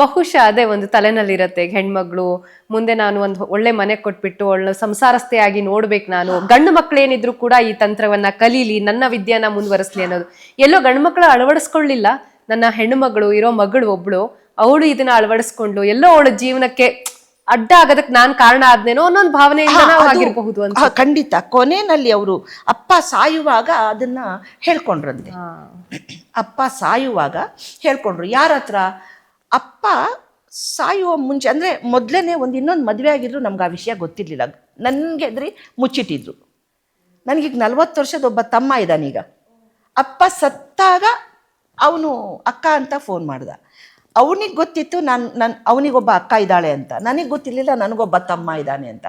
ಬಹುಶಃ ಅದೇ ಒಂದು ತಲೆನಲ್ಲಿರತ್ತೆ ಹೆಣ್ಮಗಳು ಮುಂದೆ ನಾನು ಒಂದು ಒಳ್ಳೆ ಮನೆ ಕೊಟ್ಬಿಟ್ಟು ಒಳ್ಳೆ ಸಂಸಾರಸ್ಥೆಯಾಗಿ ನೋಡ್ಬೇಕು, ನಾನು ಗಂಡು ಮಕ್ಳು ಏನಿದ್ರು ಕೂಡ ಈ ತಂತ್ರವನ್ನ ಕಲೀಲಿ, ನನ್ನ ವಿದ್ಯೆನ ಮುಂದುವರಿಸ್ಲಿ ಅನ್ನೋದು ಎಲ್ಲೋ ಗಂಡು ಮಕ್ಕಳು ಅಳವಡಿಸ್ಕೊಳ್ಳಿಲ್ಲ. ನನ್ನ ಹೆಣ್ಣು ಮಗಳು ಇರೋ ಮಗಳು ಒಬ್ಳು, ಅವಳು ಇದನ್ನ ಅಳವಡಿಸ್ಕೊಂಡು ಎಲ್ಲೋ ಅವಳ ಜೀವನಕ್ಕೆ ಅಡ್ಡ ಆಗೋದಕ್ಕೆ ನಾನ್ ಕಾರಣ ಆದ್ನೇನೋ ಅನ್ನೊಂದು ಭಾವನೆಯಿಂದ ಆಗಿರಬಹುದು ಅಂತ. ಖಂಡಿತ. ಕೊನೆಯಲ್ಲಿ ಅವರು ಅಪ್ಪ ಸಾಯುವಾಗ ಅದನ್ನ ಹೇಳ್ಕೊಂಡ್ರಂತೆ. ಅಪ್ಪ ಸಾಯುವಾಗ ಹೇಳ್ಕೊಂಡ್ರು. ಯಾರ ಹತ್ರ? ಅಪ್ಪ ಸಾಯುವ ಮುಂಚೆ, ಅಂದರೆ ಮೊದಲೇ ಇನ್ನೊಂದು ಮದುವೆ ಆಗಿದ್ರು ನಮ್ಗೆ ಆ ವಿಷಯ ಗೊತ್ತಿರಲಿಲ್ಲ. ನನಗೆ ಅಂದ್ರೆ ಮುಚ್ಚಿಟ್ಟಿದ್ರು. ನನಗೀಗ 40 ವರ್ಷದ ಒಬ್ಬ ತಮ್ಮ ಇದ್ದಾನೀಗ. ಅಪ್ಪ ಸತ್ತಾಗ ಅವನು ಅಕ್ಕ ಅಂತ ಫೋನ್ ಮಾಡ್ದ. ಅವನಿಗೆ ಗೊತ್ತಿತ್ತು ಅವನಿಗೊಬ್ಬ ಅಕ್ಕ ಇದ್ದಾಳೆ ಅಂತ. ನನಗೆ ಗೊತ್ತಿರಲಿಲ್ಲ ನನಗೊಬ್ಬ ತಮ್ಮ ಇದ್ದಾನೆ ಅಂತ.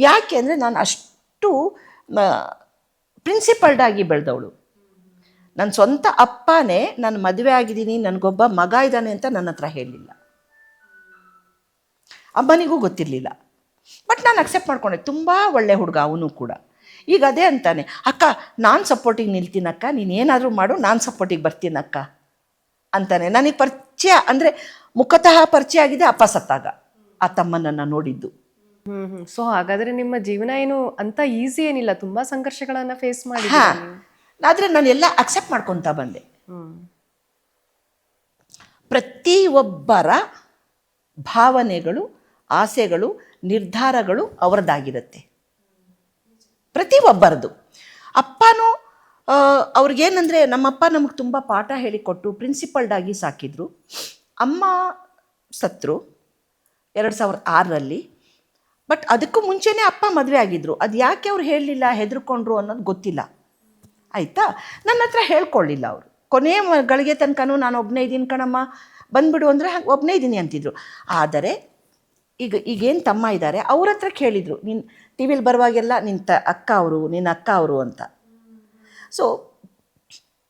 ಯಾಕೆ ಅಂದರೆ ನಾನು ಅಷ್ಟು ಪ್ರಿನ್ಸಿಪಲ್ಡ್ ಆಗಿ ಬೆಳೆದವಳು. ನನ್ನ ಸ್ವಂತ ಅಪ್ಪನೇ ನಾನು ಮದುವೆ ಆಗಿದ್ದೀನಿ, ನನಗೊಬ್ಬ ಮಗ ಇದ್ದಾನೆ ಅಂತ ನನ್ನ ಹತ್ರ ಹೇಳಲಿಲ್ಲ. ಅಮ್ಮನಿಗೂ ಗೊತ್ತಿರಲಿಲ್ಲ. ಬಟ್ ನಾನು ಅಕ್ಸೆಪ್ಟ್ ಮಾಡ್ಕೊಂಡೆ. ತುಂಬ ಒಳ್ಳೆ ಹುಡುಗ ಅವನು ಕೂಡ. ಈಗ ಅದೇ ಅಂತಾನೆ, ಅಕ್ಕ ನಾನು ಸಪೋರ್ಟಿಗೆ ನಿಲ್ತೀನಕ್ಕ, ನೀನು ಏನಾದರೂ ಮಾಡು, ನಾನು ಸಪೋರ್ಟಿಗೆ ಬರ್ತೀನಕ್ಕ ಅಂತಾನೆ. ನನಗೆ ಪರಿಚಯ ಅಂದರೆ ಮುಖತಃ ಪರಿಚಯ ಆಗಿದೆ ಅಪ್ಪ ಸತ್ತಾಗ, ಆ ತಮ್ಮನನ್ನು ನೋಡಿದ್ದು. ಸೊ ಹಾಗಾದ್ರೆ ನಿಮ್ಮ ಜೀವನ ಏನು ಅಂತ ಈಸಿ ಏನಿಲ್ಲ, ತುಂಬಾ ಸಂಘರ್ಷಗಳನ್ನ ಫೇಸ್ ಮಾಡಿ. ಆದರೆ ನಾನು ಎಲ್ಲ ಅಕ್ಸೆಪ್ಟ್ ಮಾಡ್ಕೊತಾ ಬಂದೆ. ಪ್ರತಿಯೊಬ್ಬರ ಭಾವನೆಗಳು, ಆಸೆಗಳು, ನಿರ್ಧಾರಗಳು ಅವರದ್ದಾಗಿರುತ್ತೆ. ಪ್ರತಿಯೊಬ್ಬರದು. ಅಪ್ಪನೂ ಅವ್ರಿಗೇನಂದರೆ, ನಮ್ಮಪ್ಪ ನಮಗೆ ತುಂಬ ಪಾಠ ಹೇಳಿಕೊಟ್ಟು ಪ್ರಿನ್ಸಿಪಲ್ಡ್ ಆಗಿ ಸಾಕಿದ್ರು. ಅಮ್ಮ ಸತ್ರು 2006ರಲ್ಲಿ. ಬಟ್ ಅದಕ್ಕೂ ಮುಂಚೆನೇ ಅಪ್ಪ ಮದುವೆ ಆಗಿದ್ರು. ಅದು ಯಾಕೆ ಅವ್ರು ಹೇಳಲಿಲ್ಲ, ಹೆದರ್ಕೊಂಡ್ರು ಅನ್ನೋದು ಗೊತ್ತಿಲ್ಲ. ಆಯಿತಾ? ನನ್ನ ಹತ್ರ ಹೇಳ್ಕೊಳ್ಳಿಲ್ಲ ಅವರು. ಕೊನೆಯ ಗಳಿಗೆ ತನಕನೂ ನಾನು ಒಬ್ಬನೇ ಇದ್ದೀನಿ ಕಣಮ್ಮ, ಬಂದ್ಬಿಡು ಅಂದರೆ ಒಬ್ಬನೇ ಇದ್ದೀನಿ ಅಂತಿದ್ರು. ಆದರೆ ಈಗೇನು ತಮ್ಮ ಇದ್ದಾರೆ ಅವ್ರ ಹತ್ರ ಕೇಳಿದರು, ನೀನು ಟಿ ವಿಲಿ ಬರುವಾಗೆಲ್ಲ ನಿನ್ನ ಅಕ್ಕ ಅವರು, ನಿನ್ನ ಅಕ್ಕ ಅವರು ಅಂತ. ಸೊ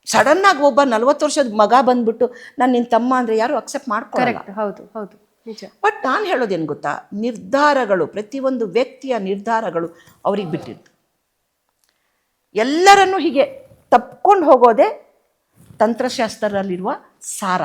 ಸಡನ್ನಾಗಿ ಒಬ್ಬ 40 ವರ್ಷದ ಮಗ ಬಂದ್ಬಿಟ್ಟು ನಾನು ನಿನ್ನ ತಮ್ಮ ಅಂದರೆ ಯಾರು ಅಕ್ಸೆಪ್ಟ್ ಮಾಡ್ಕೊಳ್ಳಲ್ಲ. ಹೌದು ಹೌದು ನಿಜ. ಬಟ್ ನಾನು ಹೇಳೋದೇನು ಗೊತ್ತಾ, ನಿರ್ಧಾರಗಳು, ಪ್ರತಿಯೊಂದು ವ್ಯಕ್ತಿಯ ನಿರ್ಧಾರಗಳು ಅವ್ರಿಗೆ ಬಿಟ್ಟಿದ್ದು. ಎಲ್ಲರನ್ನೂ ಹೀಗೆ ತಪ್ಕೊಂಡು ಹೋಗೋದೇ ತಂತ್ರಶಾಸ್ತ್ರದಲ್ಲಿರುವ ಸಾರ.